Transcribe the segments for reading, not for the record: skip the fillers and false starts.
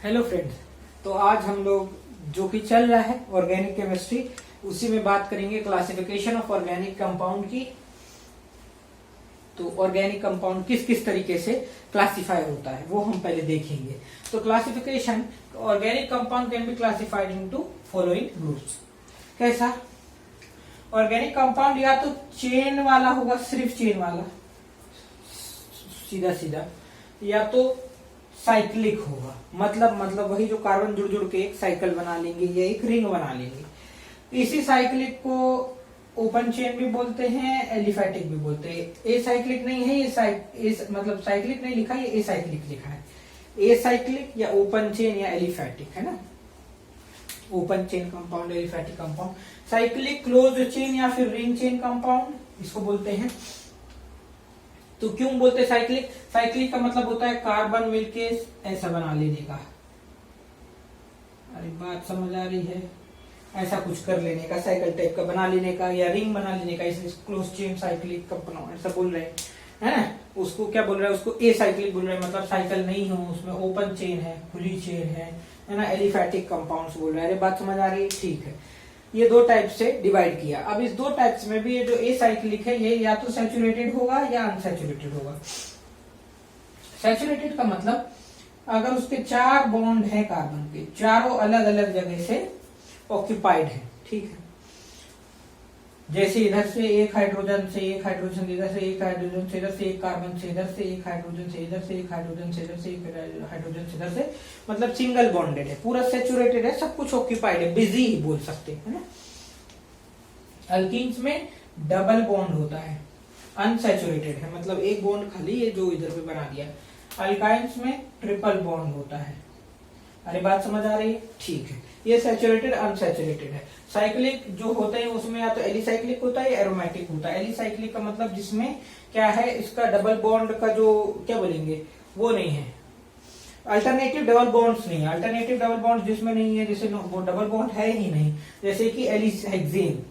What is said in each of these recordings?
Hello friends. तो आज हम लोग जो कि चल रहा है ऑर्गेनिक केमिस्ट्री, उसी में बात करेंगे क्लासिफिकेशन ऑफ ऑर्गेनिक कंपाउंड की। तो ऑर्गेनिक कंपाउंड किस किस तरीके से क्लासिफाई होता है वो हम पहले देखेंगे। तो classification, organic compound can be classified into following groups. कैसा? ऑर्गेनिक कंपाउंड या तो चेन वाला होगा, सिर्फ चेन वाला सीधा सीधा, या तो साइक्लिक होगा, मतलब वही जो कार्बन जुड़ जुड़ के एक साइकिल बना लेंगे या एक रिंग बना लेंगे। इसी साइक्लिक को ओपन चेन भी बोलते हैं, एलिफैटिक भी बोलते हैं। ए साइक्लिक नहीं है ये मतलब साइक्लिक नहीं लिखा है, ये ए साइक्लिक लिखा है। ए साइक्लिक या ओपन चेन या एलिफैटिक है ना, open chain compound, aliphatic compound. Cyclic closed chain या फिर रिंग चेन कंपाउंड इसको बोलते हैं। तो क्यों बोलते हैं साइक्लिक? साइक्लिक का मतलब होता है कार्बन मिलके ऐसा बना लेने का। अरे बात समझ आ रही है? ऐसा कुछ कर लेने का, साइकिल टाइप का बना लेने का या रिंग बना लेने का, इसलिए क्लोज चेन साइक्लिक कंपाउंड ऐसा बोल रहे हैं, है ना। उसको क्या बोल रहा है? उसको ए साइक्लिक बोल रहे हैं, मतलब साइकिल नहीं हो, उसमें ओपन चेन है, खुली चेन है ना। एलिफैटिक कंपाउंड्स बोल रहे हैं। अरे बात समझ आ रही है? ठीक है। ये दो टाइप से डिवाइड किया। अब इस दो टाइप्स में भी ये जो ए साइक्लिक है ये या तो सैचुरेटेड होगा या अनसैचुरेटेड होगा। सैचुरेटेड का मतलब अगर उसके 4 बॉन्ड है कार्बन के, चारों अलग अलग जगह से ऑक्यूपाइड है, ठीक है। जैसे इधर से एक हाइड्रोजन से एक हाइड्रोजन, इधर से एक हाइड्रोजन से, इधर से एक कार्बन से, इधर से एक हाइड्रोजन से, इधर से एक हाइड्रोजन से, इधर से एक हाइड्रोजन से, इधर से, मतलब सिंगल बॉन्डेड है, पूरा सैचुरेटेड है, सब कुछ ऑक्यूपाइड है, बिजी ही बोल सकते हैं ना। अल्कीन्स में डबल बॉन्ड होता है, अनसैचुरेटेड है, मतलब एक बॉन्ड खाली है जो इधर पे बना दिया। अल्काइन्स में ट्रिपल बॉन्ड होता है। अरे बात समझ आ रही है? ठीक है। ये सैचुरेटेड अनसैचुरेटेड है। साइक्लिक जो होते हैं उसमें या तो एलिसाइक्लिक होता है या एरोमेटिक होता है। एलिसाइक्लिक का मतलब जिसमें क्या है, इसका डबल बॉन्ड का जो क्या बोलेंगे वो नहीं है, अल्टरनेटिव डबल बॉन्ड्स नहीं है। अल्टरनेटिव डबल बॉन्ड जिसमें नहीं है, जैसे वो डबल बॉन्ड है ही नहीं, जैसे कि एलिहेक्सेन,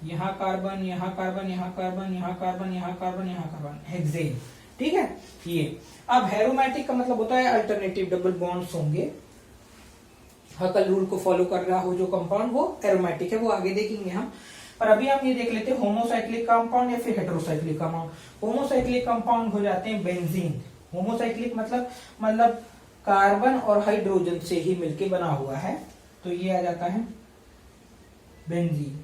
यहाँ कार्बन, यहाँ कार्बन, यहाँ कार्बन, यहाँ कार्बन, यहाँ कार्बन, यहाँ कार्बन, हेक्सेन, ठीक है ये। अब एरोमेटिक का मतलब होता है अल्टरनेटिव डबल बॉन्ड्स होंगे। हकल रूल को फॉलो कर रहा हो जो कंपाउंड, वो एरोमेटिक है, वो आगे देखेंगे हम। पर अभी हम ये देख लेते हैं होमोसाइक्लिक कंपाउंड या फिर हेटेरोसाइक्लिक कंपाउंड। होमोसाइक्लिक कंपाउंड हो जाते हैं बेंजीन। होमोसाइक्लिक मतलब कार्बन और हाइड्रोजन से ही मिलके बना हुआ है, तो ये आ जाता है बेंजीन।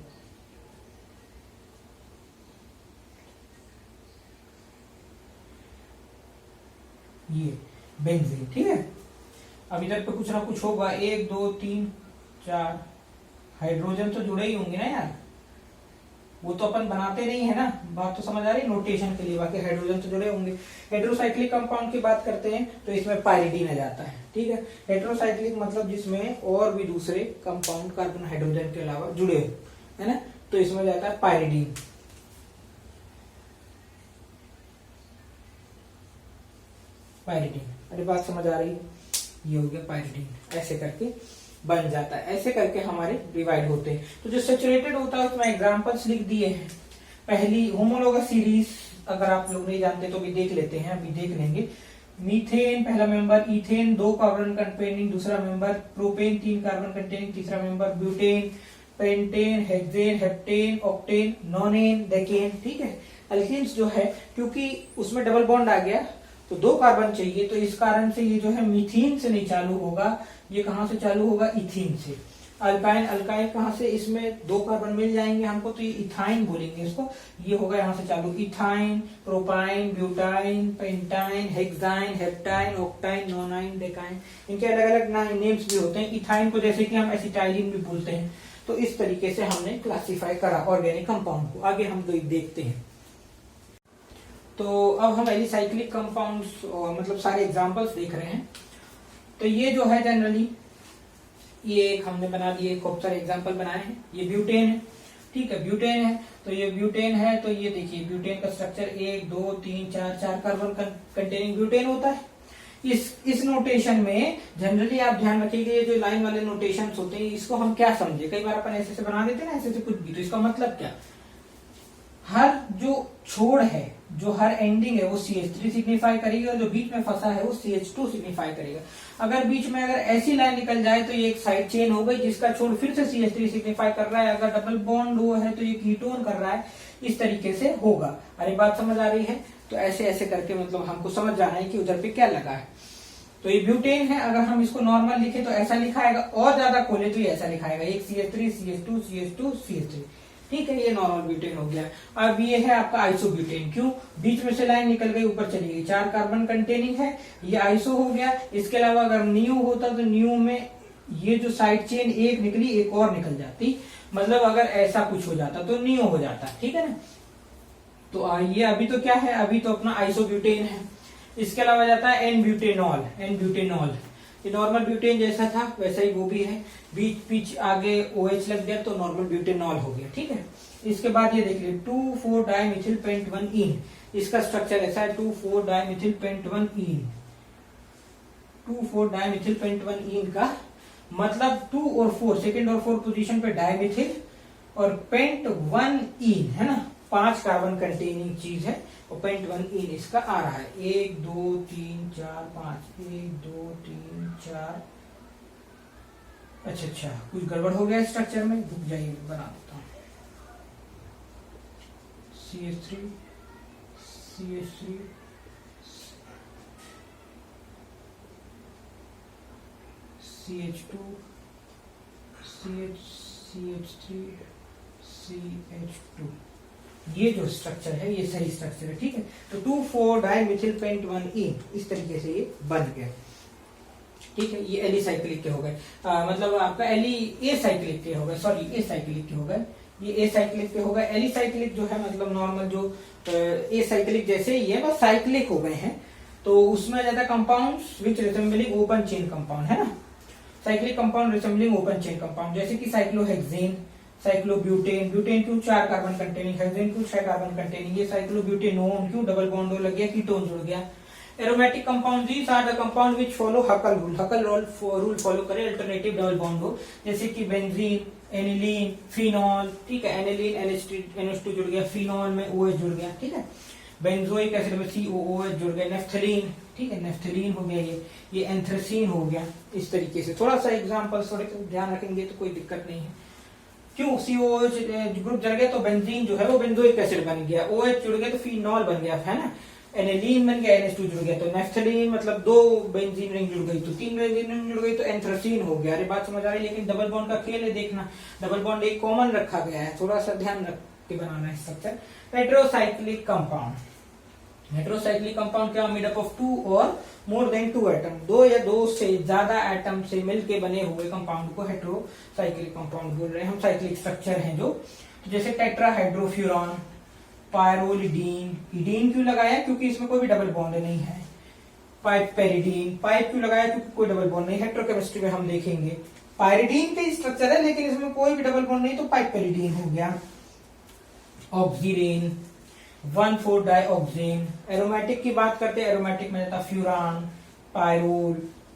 ये बेंजीन, ठीक है। अब इधर पे कुछ ना कुछ होगा, 1 2 3 4 हाइड्रोजन तो जुड़े ही होंगे ना यार, वो तो अपन बनाते नहीं है ना। बात तो समझ आ रही है नोटेशन के लिए, बाकी हाइड्रोजन तो जुड़े होंगे। हेटेरोसाइक्लिक कंपाउंड की बात करते हैं तो इसमें पायरिडीन आ जाता है, ठीक है। हेटेरोसाइक्लिक मतलब जिसमें और भी दूसरे कंपाउंड कार्बन हाइड्रोजन के अलावा जुड़े हो, है ना, तो इसमें जाता है पायरिडीन। पायरिडीन, अरे बात समझ आ रही है? ये हो गया पायरिडीन, ऐसे करके बन जाता है, ऐसे करके हमारे डिवाइड होते हैं। तो जो सैचुरेटेड होता है उसमें एग्जांपल्स लिख दिए हैं। पहली होमोलोगस सीरीज, अगर आप लोग नहीं जानते तो भी देख लेते हैं, अभी देख लेंगे। मीथेन पहला मेंबर, इथेन 2 कार्बन कंटेनिंग दूसरा मेंबर, प्रोपेन 3 कार्बन कंटेनिंग तीसरा member, butane, pentane, hexane, heptane, octane, नोनेन, decane, ठीक है। अल्कीन्स जो है, क्योंकि उसमें डबल बॉन्ड आ गया तो 2 कार्बन चाहिए, तो इस कारण से ये जो है मीथीन से नहीं चालू होगा, ये कहां से चालू होगा? इथीन से। अल्काइन कहां से? इसमें 2 कार्बन मिल जाएंगे हमको, तो ये इथाइन बोलेंगे इसको। ये होगा यहां से चालू, ethyne, propyne, butyne, pentyne, hexyne, heptyne, octyne, nonyne, decyne, इनके अलग अलग नेम्स भी होते हैं। इथाइन को जैसे कि हम एसिटाइलिन भी बोलते हैं। तो इस तरीके से हमने क्लासीफाई करा ऑर्गेनिक कंपाउंड को। आगे हम देखते हैं। तो अब हम एलिसाइक्लिक कंपाउंड्स मतलब सारे एग्जांपल्स देख रहे हैं। तो ये जो है जनरली ये एक हमने बना दिए, खूब सारे एग्जांपल बनाए हैं। ये ब्यूटेन है, ठीक है, ब्यूटेन है। तो ये ब्यूटेन है, तो ये देखिए ब्यूटेन का स्ट्रक्चर 1 2 3 4 कार्बन कंटेनिंग ब्यूटेन होता है। इस नोटेशन में जनरली आप ध्यान रखिएगा, ये जो लाइन वाले नोटेशंस होते हैं इसको हम क्या समझे, कई बार अपन ऐसे से बना देते हैं ना, ऐसे से कुछ भी, तो इसका मतलब क्या? हर जो छोड़ है, जो हर एंडिंग है वो CH3 सिग्निफाई करेगी और जो बीच में फंसा है वो CH2 सिग्निफाई करेगा। अगर बीच में अगर ऐसी लाइन निकल जाए तो ये एक साइड चेन हो गई जिसका छोड़ फिर से CH3 सिग्निफाई कर रहा है। अगर डबल बॉन्ड हो है तो ये कीटोन कर रहा है, इस तरीके से होगा। अरे बात समझ आ रही है? तो ऐसे ऐसे करके मतलब हमको समझ जाना है कि उधर पे क्या लगा है। तो ये ब्यूटेन है, अगर हम इसको नॉर्मल लिखे तो ऐसा लिखाएगा, और ज्यादा खोले तो ये ऐसा लिखाएगा, एक CH3 CH2 CH2 CH3। ठीक है, ये नॉर्मल ब्यूटेन हो गया। अब ये है आपका आइसोब्यूटेन। क्यों? बीच में से लाइन निकल गई, ऊपर चली गई, 4 कार्बन कंटेनिंग है, ये आइसो हो गया। इसके अलावा अगर नियो होता तो नियो में ये जो साइड चेन एक निकली, एक और निकल जाती, मतलब अगर ऐसा कुछ हो जाता तो नियो हो जाता। ठीक है ना? तो ये अभी तो क्या है, अभी तो अपना आइसोब्यूटेन है। इसके अलावा जाता है एन ब्यूटेनॉल। एन ब्यूटेनॉल ये नॉर्मल ब्यूटेन जैसा था वैसा ही वो भी है, बीच बीच आगे OH लग गया तो नॉर्मल ब्यूटेनॉल हो गया। ठीक है, इसके बाद ये देख लीजिए 2,4-डाइमिथिल पेंट-1-ईन। इसका स्ट्रक्चर ऐसा है 2,4-डाइमिथिल पेंट-1-ईन। 2,4-डाइमिथिल पेंट-1-ईन का मतलब 2 और 4 सेकेंड और 4 पोजीशन पे डाइमिथिल और पेंट-1-ईन है ना, 5 कार्बन कंटेनिंग चीज है और पेंट-1-ईन इसका आ रहा है 1 2 3 4 5 1 2 3 4। अच्छा कुछ गड़बड़ हो गया स्ट्रक्चर में, रुक जाइए बना देता हूँ। CH3 CH3 CH2 CH3 CH2, ये जो स्ट्रक्चर है ये सही स्ट्रक्चर है। ठीक है, तो 2,4-डाइमिथिल पेंट-1-ईन इस तरीके से ये बन गया। ठीक है, ये एलिसाइक्लिक के हो गए, मतलब आपका ए साइक्लिक के हो गए, सॉरी ए साइक्लिक के हो गए, ये ए साइक्लिक के हो गए। एलिसाइक्लिक जो है मतलब नॉर्मल जो ए साइक्लिक जैसे ही है बस साइक्लिक हो गए हैं। तो उसमें ज्यादा compounds which resembling open chain compound है ना, cyclic compound resembling open chain compound, जैसे कि साइक्लोहेक्सेन, साइक्लोब्यूटेन। ब्यूटेन क्यों 4 कार्बन कंटेनिंग, हेक्सेन क्यों 6 कार्बन कंटेनिंग, ये साइक्लोब्यूटेनोन क्यों डबल बॉन्ड लग गया, कीटोन जुड़ गया। Aromatic compound these are the compound which follow Huckel rule. Huckel rule फॉलो करे, अल्टरनेटिव डबल बॉन्ड हो, जैसे कि बेंजीन, एनिलीन, फिनॉल। ठीक है, एनिलीन NH2 जुड़ गया, फिनॉल में OH जुड़ गया। ठीक है, बेंजोइक एसिड में COOH जुड़ गया, नेफ्थलीन। ठीक है, नेफ्थलीन हो गया, ये एंथ्रेसीन हो गया। इस तरीके से थोड़ा सा एग्जांपल थोड़े ध्यान रखेंगे तो कोई दिक्कत नहीं है। क्यों COOH ग्रुप जड़ गया तो बेंजीन जो है वो बेंजोइक एसिड बन गया, OH जुड़ गया तो फिनॉल बन गया, है ना। एनिलीन बन गया, NH2 जुड़ गया तो नेफ्थलीन, मतलब 2 बेंजीन रिंग जुड़ गई तो 3 बेंजीन रिंग जुड़ गई तो एंथ्रेसीन हो गया। अरे बात समझ आ रही है? लेकिन डबल बॉन्ड का खेल है, देखना डबल बॉन्ड एक कॉमन रखा गया है, थोड़ा सा ध्यान रख के बनाना है structure. Heterocyclic compound, heterocyclic compound क्या, मेड अप ऑफ 2 और मोर देन 2 एटम, 2 या 2 से ज्यादा एटम से मिलके बने हुए कंपाउंड को हेटेरोसाइक्लिक कंपाउंड बोल रहे हैं हम। साइक्लिक स्ट्रक्चर हैं जो, तो जैसे टेट्राहाइड्रोफ्यूरॉन, पायरोलिडीन। इडीन क्यों लगाया? क्योंकि इसमें कोई भी डबल बॉन्ड नहीं है। पाइपेरिडीन, पाइप क्यों लगाया? क्योंकि कोई डबल बॉन्ड नहीं। हेटेरोकेमिस्ट्री में हम देखेंगे पायरिडीन का स्ट्रक्चर है लेकिन इसमें कोई भी डबल बॉन्ड नहीं तो पाइपेरिडीन हो गया। ऑक्सीरेन, 1,4-डाइऑक्सेन। एरोमेटिक की बात करते हैं, एरोमेटिक में जाता फ्यूरान, पायरोल,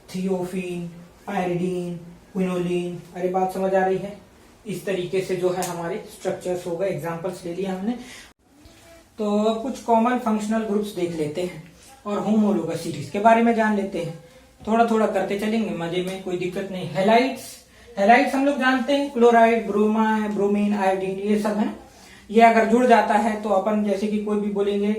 थियोफीन, पायरिडीन, क्विनोलिन। अरे बात समझ आ रही है? इस तरीके से जो है हमारे स्ट्रक्चर्स हो गए, एग्जांपल्स ले लिया हमने। तो अब कुछ कॉमन फंक्शनल ग्रुप्स देख लेते हैं और होमोलोगसिटीज के बारे में जान लेते हैं। थोड़ा थोड़ा करते चलेंगे मजे में, कोई दिक्कत नहीं। हेलाइट्स हम लोग जानते हैं, क्लोराइड, ब्रोमीन, आयोडीन, ये सब है ना। ये अगर जुड़ जाता है तो अपन जैसे कि कोई भी बोलेंगे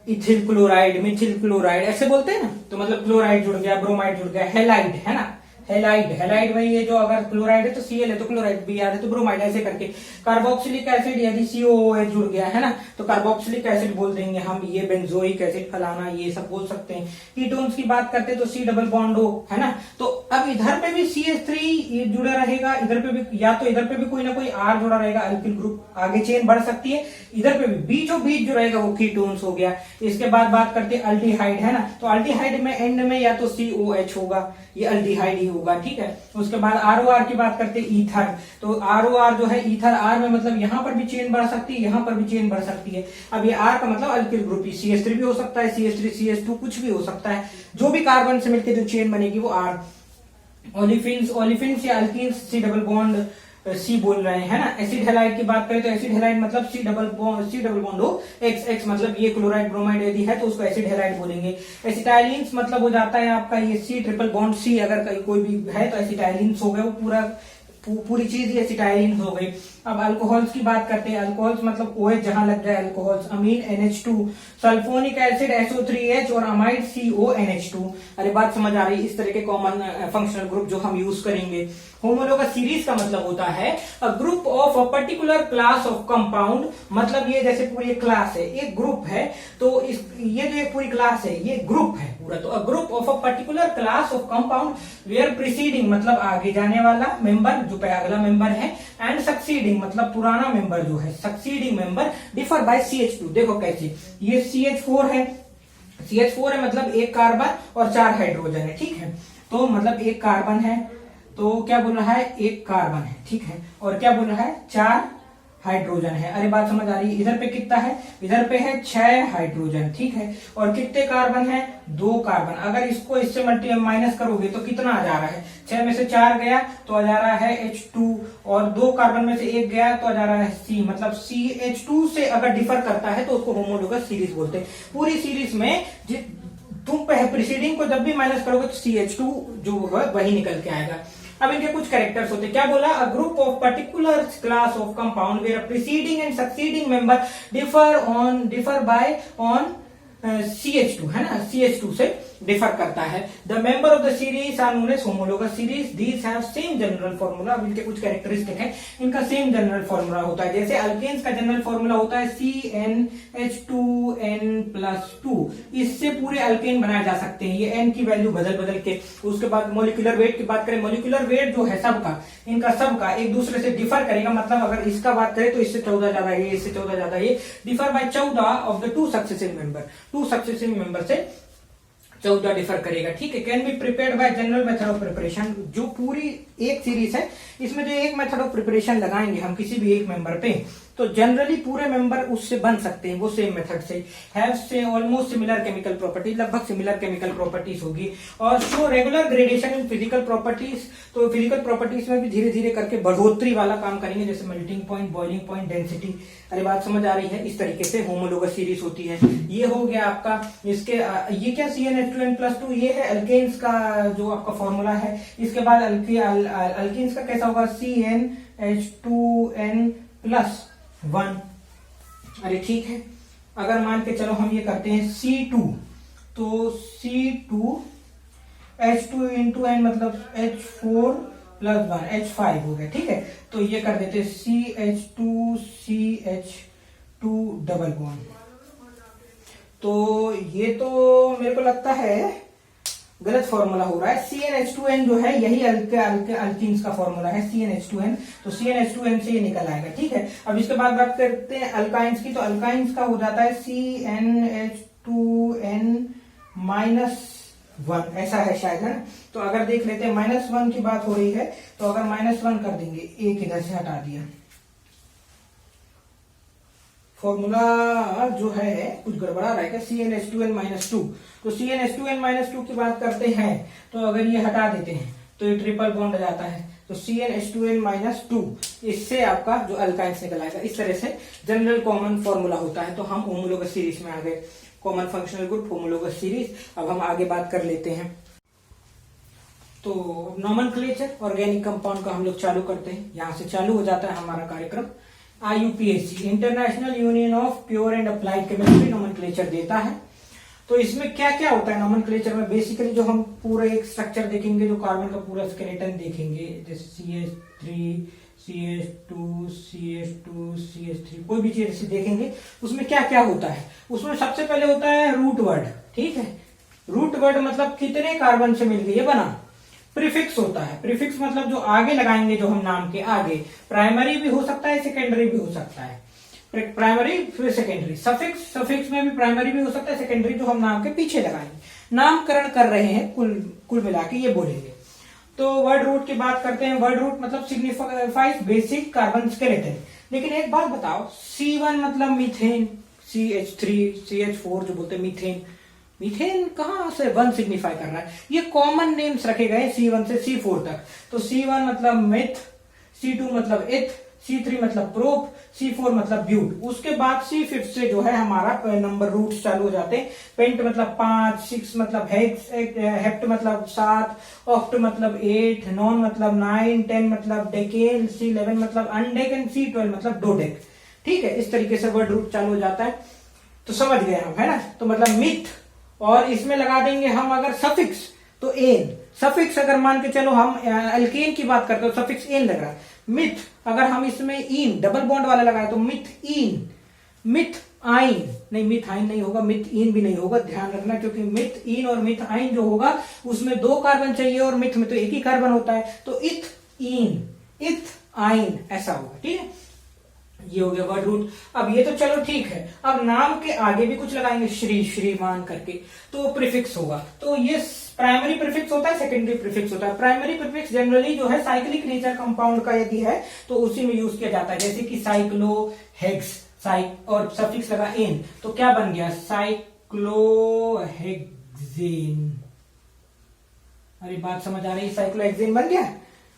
इथिल क्लोराइड, मिथिल क्लोराइड ऐसे बोलते हैं ना, तो मतलब क्लोराइड जुड़ गया, ब्रोमाइड जुड़ गया, हेलाइड है ना। हेलाइड में ये जो अगर क्लोराइड है तो Cl है तो क्लोराइड, Br है तो ब्रोमाइड, ऐसे करके। कार्बोक्सिलिक एसिड यदि COOH जुड़ गया है ना तो कार्बोक्सिलिक एसिड बोल देंगे हम, ये बेंजोइक एसिड फलाना ये सब बोल सकते हैं। कीटोन्स की बात करते हैं तो C डबल बॉन्ड हो, है ना। तो अब इधर पे भी CH3 जुड़ा रहेगा, इधर पे भी, या तो इधर पे भी कोई ना कोई R जुड़ा रहेगा, अल्किल ग्रुप, आगे चेन बढ़ सकती है। इधर पे भी बीचों बीच जो रहेगा वो कीटोन्स हो गया। इसके बाद बात करते हैं अल्डिहाइड, है ना। तो अल्डिहाइड में एंड में या तो COH होगा, ये अल्डिहाइड ही होगा, ठीक है। उसके बाद ROR की बात करते हैं, ईथर। तो ROR जो है ईथर, R में मतलब यहां पर भी चेन बढ़ सकती है, यहां पर भी चेन बढ़ सकती है। अब ये R का मतलब अल्किल ग्रुप, CH3 भी हो सकता है, CH3 CH2 कुछ भी हो सकता है। जो भी कार्बन से मिलकर जो चेन बनेगी वो R। ओलिफिन्स या alkenes, C double bond C बोल रहे हैं, है ना। एसिड हैलाइड की बात करें तो एसिड हैलाइड मतलब सी डबल बॉन्ड हो एक्स एक्स, मतलब ये क्लोराइड ब्रोमाइड यदि है तो उसको एसिड हैलाइड बोलेंगे। एसिटाइलिन्स मतलब हो जाता है आपका ये सी ट्रिपल बॉन्ड सी, अगर कोई भी है तो एसिटाइलिन्स हो गए, वो पूरी चीज ही एसिटाइलिन हो गई। अब अल्कोहल्स की बात करते हैं। अल्कोहल्स मतलब OH जहां लग जाए अल्कोहल्स, अमीन NH2, सल्फोनिक एसिड SO3H और अमाइड CONH2। अरे बात समझ आ रही। इस तरह के कॉमन फंक्शनल ग्रुप जो हम यूज करेंगे। होमोलोगस सीरीज का मतलब होता है अ group of a particular class of compound, मतलब ये जैसे पूरी क्लास है, एक ग्रुप है, तो ये जो एक पूरी क्लास है ये ग्रुप है पूरा। तो a group of a particular class of compound where preceding मतलब आगे जाने वाला मेंबर जो अगला मेंबर है, एंड सक्सीडिंग मतलब पुराना मेंबर जो है, succeeding member differ bye CH2। देखो कैसे, ये CH4 है, CH4 है मतलब एक कार्बन और 4 हाइड्रोजन है, ठीक है। तो मतलब एक कार्बन है, तो क्या बोल रहा है, एक कार्बन है, ठीक है, और क्या बोल रहा है, 4 हाइड्रोजन है। अरे बात समझ आ रही है। इधर पे कितना है, इधर पे है 6 हाइड्रोजन, ठीक है, और कितने कार्बन है, 2 कार्बन। अगर इसको इससे माइनस करोगे तो कितना आ जा रहा है, 6 में से 4 गया तो आ जा रहा है H2, और 2 कार्बन में से 1 गया तो आ जा रहा है C, मतलब CH2 से अगर डिफर करता है तो उसको होमोलोगस सीरीज बोलते हैं। पूरी सीरीज में तुम प्रीसीडिंग को जब भी माइनस करोगे तो CH2 जो है वही निकल के आएगा। अब इनके कुछ कैरेक्टर्स होते हैं। क्या बोला, a group of particular class of compound where preceding and succeeding member differ by on CH2, है ना, CH2 से डिफर करता है। The member of the series are known as homologous series, these have same general formula. अब इनके कुछ characteristic है, इनका सेम जनरल फॉर्मूला होता है। जैसे अल्केन्स का जनरल फॉर्मूला होता है CnH2n+2, इससे पूरे अल्केन बनाए जा सकते हैं। ये n की वैल्यू बदल बदल के। उसके बाद मोलिकुलर वेट की बात करें, मोलिकुलर वेट जो है सबका, इनका सबका एक दूसरे से डिफर करेगा, मतलब अगर इसका बात करें तो इससे 14 ज्यादा ये, इससे 14 ज्यादा ये, differ by 14 of the 2 successive member, 2 successive member से 14 डिफर करेगा, ठीक है। Can be prepared by general method of preparation. जो पूरी एक सीरीज है इसमें जो एक मेथड ऑफ प्रिपरेशन लगाएंगे हम किसी भी एक मेंबर पे, तो जनरली पूरे मेंबर उससे बन सकते हैं, वो सेम मेथड से। हैव से ऑलमोस्ट सिमिलर केमिकल प्रॉपर्टीज, लगभग सिमिलर केमिकल प्रॉपर्टीज होगी। और show regular gradation in physical properties, तो फिजिकल प्रॉपर्टीज में भी धीरे धीरे करके बढ़ोतरी वाला काम करेंगे, जैसे melting point, boiling point, density. अरे बात समझ आ रही है। इस तरीके से होमोलोगस सीरीज होती है। ये हो गया आपका इसके ये क्या CnH2n+2, ये है अल्केन्स का जो आपका फॉर्मूला है। इसके बाद अल्केन्स का कैसा होगा, CnH2n+1। अरे ठीक है, अगर मान के चलो हम ये करते हैं C2, तो C2H2 into n मतलब H4+1 H5 हो गया, ठीक है। तो ये कर देते CH2 डबल बॉन्ड। तो ये तो मेरे को लगता है गलत फॉर्मूला हो रहा है। CnH2n जो है यही अल्कीन्स का फॉर्मूला है, CnH2n, तो CnH2n से ये निकल आएगा, ठीक है। अब इसके बाद बात करते हैं अल्काइंस की, तो अल्काइंस का हो जाता है CnH2n-1, ऐसा है शायद, है ना। तो अगर देख लेते हैं -1 की बात हो रही है, तो अगर -1 कर देंगे, एक इधर से हटा दिया, फॉर्मूला जो है कुछ गड़बड़ा रहा है क्या, CnH2n-2, तो CnH2n-2 की बात करते हैं, तो अगर ये हटा देते हैं तो ये ट्रिपल बॉन्ड आ जाता है, तो CnH2n-2, इससे आपका जो अल्काइंस निकल आएगा। इस तरह से जनरल कॉमन फॉर्मूला होता है। तो हम होमोलोगस सीरीज में आ गए, common functional group, homologous series. अब हम आगे बात कर लेते हैं। तो नॉमेनक्लेचर ऑर्गेनिक कंपाउंड का हम लोग चालू करते हैं। यहां से चालू हो जाता है हमारा कार्यक्रम। IUPAC international union of pure and applied chemistry nomenclature देता है। तो इसमें क्या क्या होता है नोमेनक्लेचर में, बेसिकली जो हम पूरा एक स्ट्रक्चर देखेंगे, जो कार्बन का पूरा स्केलेटन देखेंगे, जैसे CH3 CH2 CH2 CH3, कोई भी चीज ऐसे देखेंगे, उसमें क्या क्या होता है। उसमें सबसे पहले होता है रूट वर्ड, ठीक है। रूट वर्ड मतलब कितने कार्बन से मिलके ये बना। प्रीफिक्स होता है, प्रीफिक्स मतलब जो आगे लगाएंगे, जो हम नाम के आगे, प्राइमरी भी हो सकता है, सेकेंडरी भी हो सकता है, प्राइमरी फिर सेकेंडरी। सफिक्स, सफिक्स में भी प्राइमरी भी हो सकता है, सेकेंडरी जो हम नाम के पीछे लगाएंगे। नामकरण कर रहे हैं, कुल मिला के ये बोलेंगे। तो वर्ड रूट की बात करते हैं। वर्ड रूट मतलब सिग्निफाइज बेसिक कार्बन स्केलेटन। लेकिन एक बात बताओ, C1 मतलब मीथेन, CH3 CH4 जो बोलते हैं मीथेन, मीथेन कहां से 1 सिग्निफाई कर रहा है। ये कॉमन नेम्स रखे गए C1 से C4 तक। तो C1 मतलब मिथ, C2 मतलब एथ, C3 मतलब प्रोप, C4 मतलब ब्यूट। उसके बाद C5 से जो है हमारा नंबर रूट्स चालू हो जाते हैं। पेंट मतलब 5, 6 मतलब हेक्स, हेप्ट मतलब 7, ऑक्ट मतलब 8, नॉन मतलब 9, 10 मतलब डेकेन, C11 मतलब अनडेक, C12 मतलब डोडेक। ठीक है, इस तरीके से वर्ड रूट चालू हो जाता है। तो समझ गए हम, है ना। तो मतलब मिथ, और इसमें लगा देंगे हम अगर सफिक्स तो एन। सफिक्स अगर मान के चलो हम एल्केन की बात करते हो, सफिक्स एन लगा। मिथ अगर हम इसमें इन डबल बॉन्ड वाला लगाए तो मिथ इन, मिथ आइन नहीं, मिथ आइन नहीं होगा, मिथ इन भी नहीं होगा, ध्यान रखना, क्योंकि मिथ इन और मिथ आइन जो होगा उसमें 2 कार्बन चाहिए और मिथ में तो एक ही कार्बन होता है। तो इथ इन, इथ आइन ऐसा होगा। ठीक है, ये हो गया वर्ड रूट। अब ये तो चलो ठीक है, अब नाम के आगे भी कुछ लगाएंगे, श्री, श्रीमान करके, तो प्रीफिक्स होगा। तो ये प्राइमरी प्रीफिक्स होता है, सेकेंडरी प्रीफिक्स होता है। प्राइमरी प्रीफिक्स जनरली जो है साइक्लिक नेचर कंपाउंड का यदि है तो उसी में यूज किया जाता है, जैसे कि साइक्लो हेक्स, साइक और सफिक्स लगा एन तो क्या बन गया, साइक्लोहेक्सेन। अरे बात समझ आ रही है, साइक्लोहेक्सेन बन गया।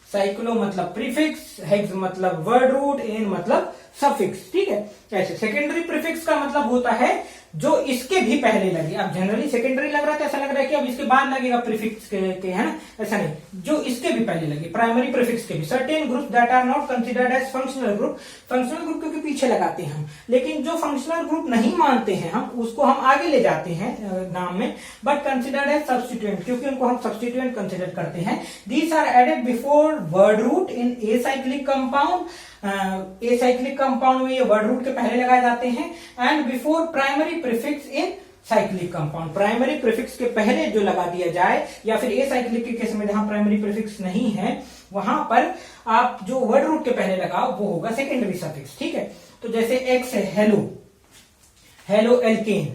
साइक्लो मतलब प्रीफिक्स, हेक्स मतलब वर्ड रूट, एन मतलब सफिक्स। ठीक है, ऐसे सेकेंडरी प्रीफिक्स का मतलब होता है जो इसके भी पहले लगे। अब जनरली सेकेंडरी लग रहा है तो ऐसा लग रहा है कि अब इसके बाद लगेगा प्रीफिक्स के, है ना, ऐसा नहीं, जो इसके भी पहले लगे, प्राइमरी प्रीफिक्स के भी। Certain group that are not considered as functional group, functional group क्योंकि पीछे लगाते हैं हम, लेकिन जो फंक्शनल ग्रुप नहीं मानते हैं हम उसको हम आगे ले जाते हैं नाम में, बट कंसिडर्ड एज सब्स्टिट्यूएंट, क्योंकि उनको हम सब्स्टिट्यूएंट कंसिडर करते हैं। These are added before word root in acyclic compound, acyclic compound में ये वर्ड रूट के पहले लगाए जाते हैं, and before primary prefix in cyclic compound. Primary prefix के पहले जो लगा दिया जाए, या फिर एसाइक्लिक के केस में जहां प्राइमरी प्रीफिक्स नहीं है वहां पर आप जो वर्ड रूट के पहले लगाओ वो होगा सेकेंडरी सफिक्स। ठीक है, तो जैसे एक्स है हेलो, हेलो एल्केन,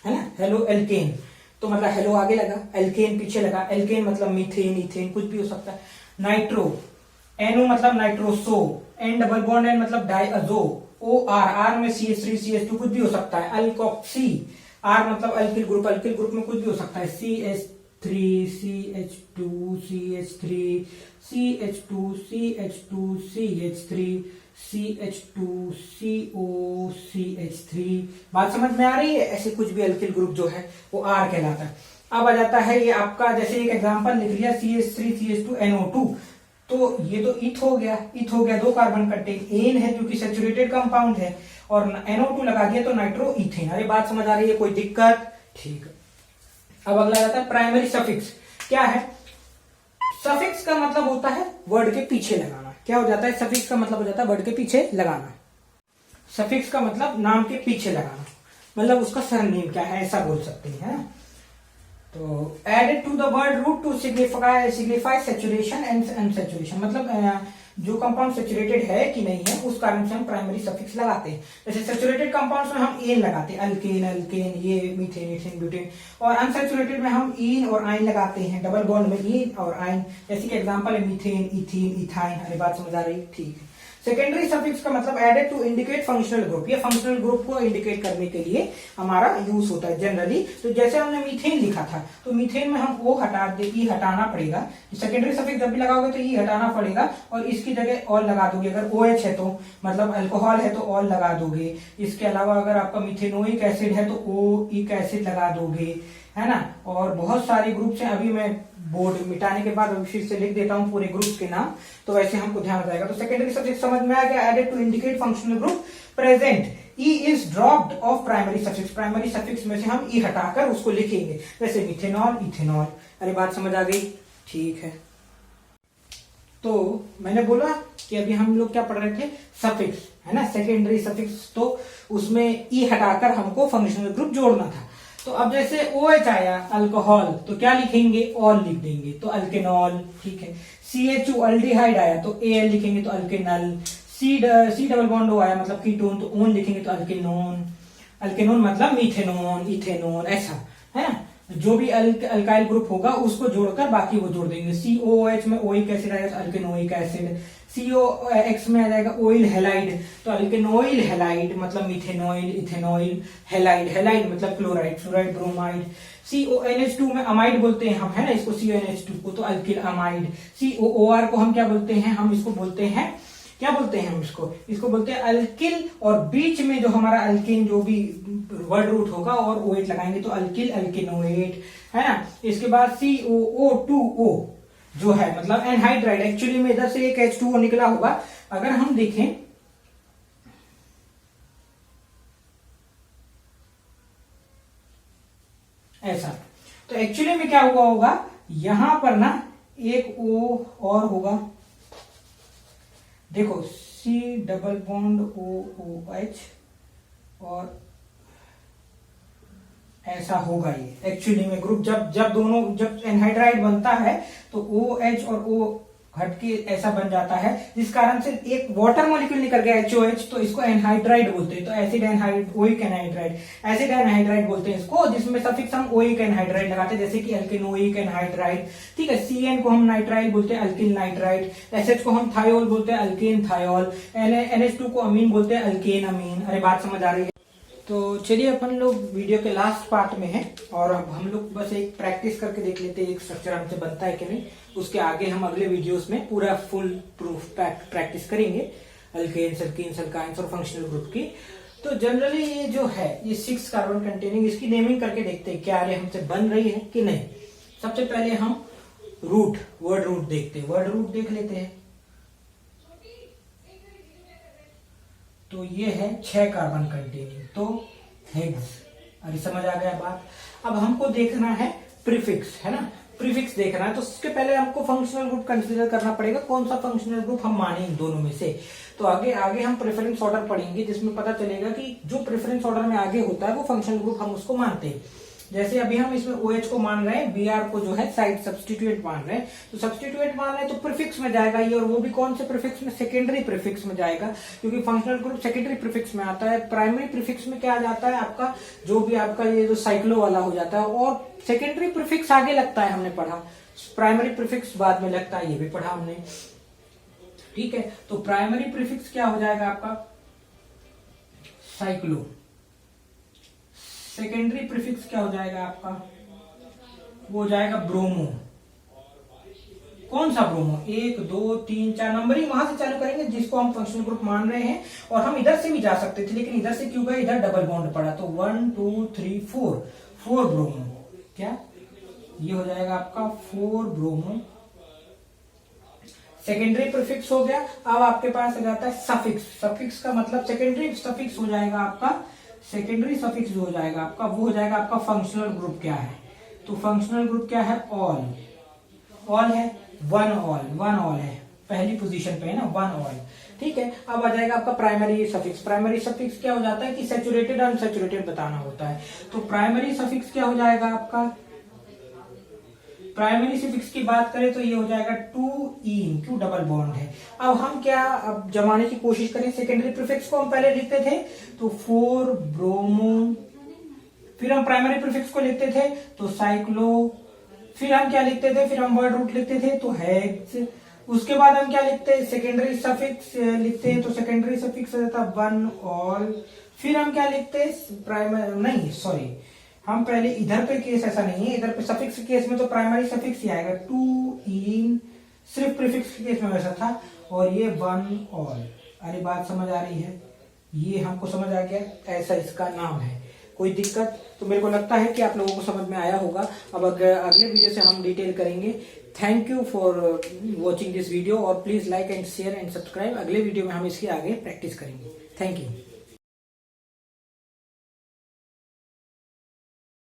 है ना, हेलो एल्केन, तो मतलब हेलो आगे लगा, एल्केन पीछे लगा। एल्केन मतलब मीथेन, इथेन कुछ भी हो सकता है। नाइट्रो, एनो मतलब nitroso, N double bond N मतलब डाइअजो, ओ आर, आर में CH3 CH2 कुछ भी हो सकता है। अल्कोक्सी, आर मतलब अल्किल ग्रुप में कुछ भी हो सकता है। CH3 CH2 CH3 CH2 CH2 CH3 CH2 CO CH3। बात समझ में आ रही है, ऐसे कुछ भी अल्किल ग्रुप जो है वो आर कहलाता है। अब आ जाता है ये आपका, जैसे एक एग्जांपल लिख लिया CH3 CH2 NO2, तो ये तो इथ हो गया, इथ हो गया, 2 कार्बन कंटेन, एन है क्योंकि सैचुरेटेड कंपाउंड है, और NO2 लगा दिया तो नाइट्रो इथेन। अरे बात समझ आ रही है, कोई दिक्कत? ठीक। अब अगला जाता है प्राइमरी सफिक्स। क्या है सफिक्स का मतलब होता है वर्ड के पीछे लगाना। क्या हो जाता है, सफिक्स का मतलब हो जाता है वर्ड के पीछे लगाना। सफिक्स का मतलब नाम के पीछे लगाना, मतलब उसका सरनेम क्या है ऐसा बोल सकते हैं। तो added to the word root to signify saturation and unsaturation, मतलब जो कंपाउंड सैचुरेटेड है कि नहीं है उस कारण से हम प्राइमरी सफिक्स लगाते हैं। जैसे सैचुरेटेड कंपाउंड्स में हम एन लगाते हैं, अल्केन, अल्केन, ये मीथेन, इथेन, ब्यूटेन, और अनसैचुरेटेड में हम इन और आइन लगाते हैं, डबल बॉन्ड में इन और आइन। जैसे कि एग्जांपल है मीथेन, इथीन, इथाइन। अरे बात समझ आ रही है, ठीक है। सेकेंडरी सफिक्स का मतलब added to indicate functional group, ये फंक्शनल ग्रुप को इंडिकेट करने के लिए हमारा यूज होता है जनरली। तो जैसे हमने मीथेन लिखा था तो मीथेन में हम ओ हटा दे, ई हटाना पड़ेगा। सेकेंडरी सफिक्स जब भी लगाओगे तो ई हटाना पड़ेगा और इसकी जगह ऑल लगा दोगे। अगर OH है तो मतलब अल्कोहल है तो ऑल लगा दोगे। इसके अलावा अगर आपका मिथेनोइक एसिड है तो ओइक एसिड लगा दोगे, है ना। और बहुत सारे ग्रुप्स हैं, अभी मैं बोर्ड मिटाने के बाद अभी फिर से लिख देता हूं पूरे ग्रुप्स के नाम, तो वैसे हमको ध्यान रहेगा। तो सेकेंडरी सफिक्स समझ में आ गया, added to indicate functional group present, E is dropped off primary suffix. Primary suffix में से हम ई हटाकर उसको लिखेंगे, जैसे मिथेनॉल, इथेनॉल। अरे बात समझ आ गई, ठीक है। तो मैंने बोला कि अभी हम लोग क्या पढ़ रहे थे, सफिक्स, है ना, सेकेंडरी सफिक्स। तो उसमें ई हटाकर हमको फंक्शनल ग्रुप जोड़ना था। तो अब जैसे OH आया अल्कोहल तो क्या लिखेंगे, ऑल लिख देंगे, तो अल्केनॉल, ठीक है। CH2 अल्डिहाइड आया तो AL लिखेंगे तो अल्केनल। C डबल बॉन्ड O आया मतलब कीटोन तो ओन लिखेंगे तो अल्केनोन। अल्केनोन मतलब मीथेनोन, इथेनोन, ऐसा है ना। जो भी अल्काइल ग्रुप होगा उसको जोड़कर बाकी वो जोड़ देंगे। COOH में ओइक एसिड आया तो अल्केनोइक एसिड। COX में आ जाएगा ऑयल हेलाइड, तो अल्केनोइल हेलाइड मतलब मिथेनॉइल, इथेनॉइल, हेलाइड, हेलाइड मतलब क्लोराइड, फ्लोराइड, ब्रोमाइड। CONH2 में अमाइड बोलते हैं हम, है ना इसको, CONH2 को तो अल्किल अमाइड। COOR को हम क्या बोलते हैं, हम इसको बोलते हैं, क्या बोलते हैं हम इसको बोलते हैं अल्किल, और बीच में जो हमारा अल्किन जो भी वर्ड रूट होगा और OH लगाएंगे तो अल्किल, अल्किनोएट, है ना। इसके बाद COO2O जो है मतलब एनहाइड्राइड, एक्चुअली में इधर से एक H2O निकला होगा। अगर हम देखें ऐसा, तो एक्चुअली में क्या हुआ होगा, यहां पर ना एक O और होगा, देखो C डबल बॉन्ड OOH, और ऐसा होगा ये एक्चुअली में ग्रुप, जब एनहाइड्राइड बनता है तो OH और O हटके ऐसा बन जाता है, जिस कारण से एक वाटर मॉलिक्यूल निकल गया HOH, तो इसको एनहाइड्राइड बोलते हैं। तो acid anhydride, oic anhydride, acid anhydride बोलते हैं इसको, जिसमें सफिक्स हम ओइक एनहाइड्राइड लगाते हैं, जैसे कि अल्केनोइक एनहाइड्राइड, ठीक है। CN को हम नाइट्राइल बोलते हैं, अल्किल नाइट्राइड। SH को हम थायोल बोलते हैं, अल्केन थायोल। NH2 को अमीन बोलते हैं, अल्केन अमीन। अरे बात समझ आ रही है? तो चलिए अपन लोग वीडियो के लास्ट पार्ट में हैं, और अब हम लोग बस एक प्रैक्टिस करके देख लेते हैं एक स्ट्रक्चर हमसे बनता है कि नहीं। उसके आगे हम अगले वीडियोस में पूरा फुल प्रूफ प्रैक्टिस करेंगे अल्केन्स, अल्कीन्स, अल्काइन्स और फंक्शनल ग्रुप की। तो जनरली ये जो है ये 6 कार्बन कंटेनिंग, इसकी नेमिंग करके देखते हैं क्या ये हमसे बन रही है कि नहीं। सबसे पहले हम रूट, वर्ड रूट देखते हैं, वर्ड रूट देख लेते हैं। तो ये है 6 कार्बन कंटेनिंग, तो हेक्स। अरे समझ आ गया बात। अब हमको देखना है प्रीफिक्स, है ना, प्रीफिक्स देखना है। तो उसके पहले हमको फंक्शनल ग्रुप कंसीडर करना पड़ेगा, कौन सा फंक्शनल ग्रुप हम माने इन दोनों में से। तो आगे हम प्रेफरेंस ऑर्डर पढ़ेंगे, जिसमें पता चलेगा कि जो प्रेफरेंस ऑर्डर में आगे होता है वो फंक्शनल ग्रुप हम उसको मानते हैं। जैसे अभी हम इसमें OH को मान रहे हैं, Br को जो है साइड सब्स्टिट्यूएंट मान रहे हैं, तो सब्स्टिट्यूएंट मान रहे हैं तो प्रीफिक्स में जाएगा ये, और वो भी कौन से प्रीफिक्स में, सेकेंडरी प्रीफिक्स में जाएगा, क्योंकि फंक्शनल ग्रुप सेकेंडरी प्रीफिक्स में आता है। प्राइमरी प्रीफिक्स में क्या आ जाता है आपका, जो भी आपका ये जो साइक्लो वाला हो जाता है, और सेकेंडरी प्रीफिक्स आगे लगता है, हमने पढ़ा। प्राइमरी प्रीफिक्स बाद में लगता है, ये भी पढ़ा हमने, ठीक है। तो प्राइमरी प्रीफिक्स क्या हो जाएगा आपका, साइक्लो। सेकेंडरी प्रीफिक्स क्या हो जाएगा आपका, वो हो जाएगा ब्रोमो। कौन सा ब्रोमो, 1 2 3 4 नंबरिंग वहां से चालू करेंगे जिसको हम फंक्शनल ग्रुप मान रहे हैं। और हम इधर से भी जा सकते थे, लेकिन इधर से क्यों गए, इधर डबल बॉन्ड पड़ा, तो 1 2 3 4 ब्रोमो। क्या ये हो जाएगा आपका 4 ब्रोमो। सेकेंडरी प्रीफिक्स हो गया। अब आपके पास आ जाता है सफिक्स। सफिक्स का मतलब सेकेंडरी सफिक्स हो जाएगा आपका, सेकेंडरी सफिक्स जो हो जाएगा आपका, वो हो जाएगा आपका फंक्शनल ग्रुप क्या है। तो फंक्शनल ग्रुप क्या है, ऑल। ऑल है, वन ऑल है, पहली पोजीशन पे है ना, वन ऑल, ठीक है। अब आ जाएगा आपका प्राइमरी सफिक्स। प्राइमरी सफिक्स क्या हो जाता है कि सैचुरेटेड अनसैचुरेटेड बताना होता है। तो प्राइमरी सफिक्स क्या हो जाएगा आपका, प्राइमरी सफिक्स की बात करें तो ये हो जाएगा 2 इन, क्यों डबल बॉन्ड है। अब हम क्या अब जमाने की कोशिश करें, सेकेंडरी प्रीफिक्स को हम पहले लिखते थे तो 4 ब्रोमो, फिर हम प्राइमरी प्रीफिक्स को लिखते थे तो साइक्लो, फिर हम क्या लिखते थे, फिर हम वर्ड रूट लिखते थे तो हेक्स। उसके बाद हम क्या लिखते हैं, सेकेंडरी सफिक्स लिखते हैं, तो सेकेंडरी सफिक्स रहता 1 ऑल। फिर हम क्या लिखते हैं, प्राइमरी नहीं सॉरी, हम पहले इधर पे केस ऐसा नहीं है, इधर पे सफिक्स केस में तो प्राइमरी सफिक्स ही आएगा 2 इन, सिर्फ प्रीफिक्स के केस में वैसा था, और ये 1 ऑल। अरे बात समझ आ रही है, ये हमको समझ आ गया, ऐसा इसका नाम है। कोई दिक्कत, तो मेरे को लगता है कि आप लोगों को समझ में आया होगा। अब अगले वीडियो से हम डिटेल करेंगे। Thank you for watching this video, और please like and share and subscribe. अगले वीडियो में हम इसकी आगे प्रैक्टिस करेंगे। Thank you.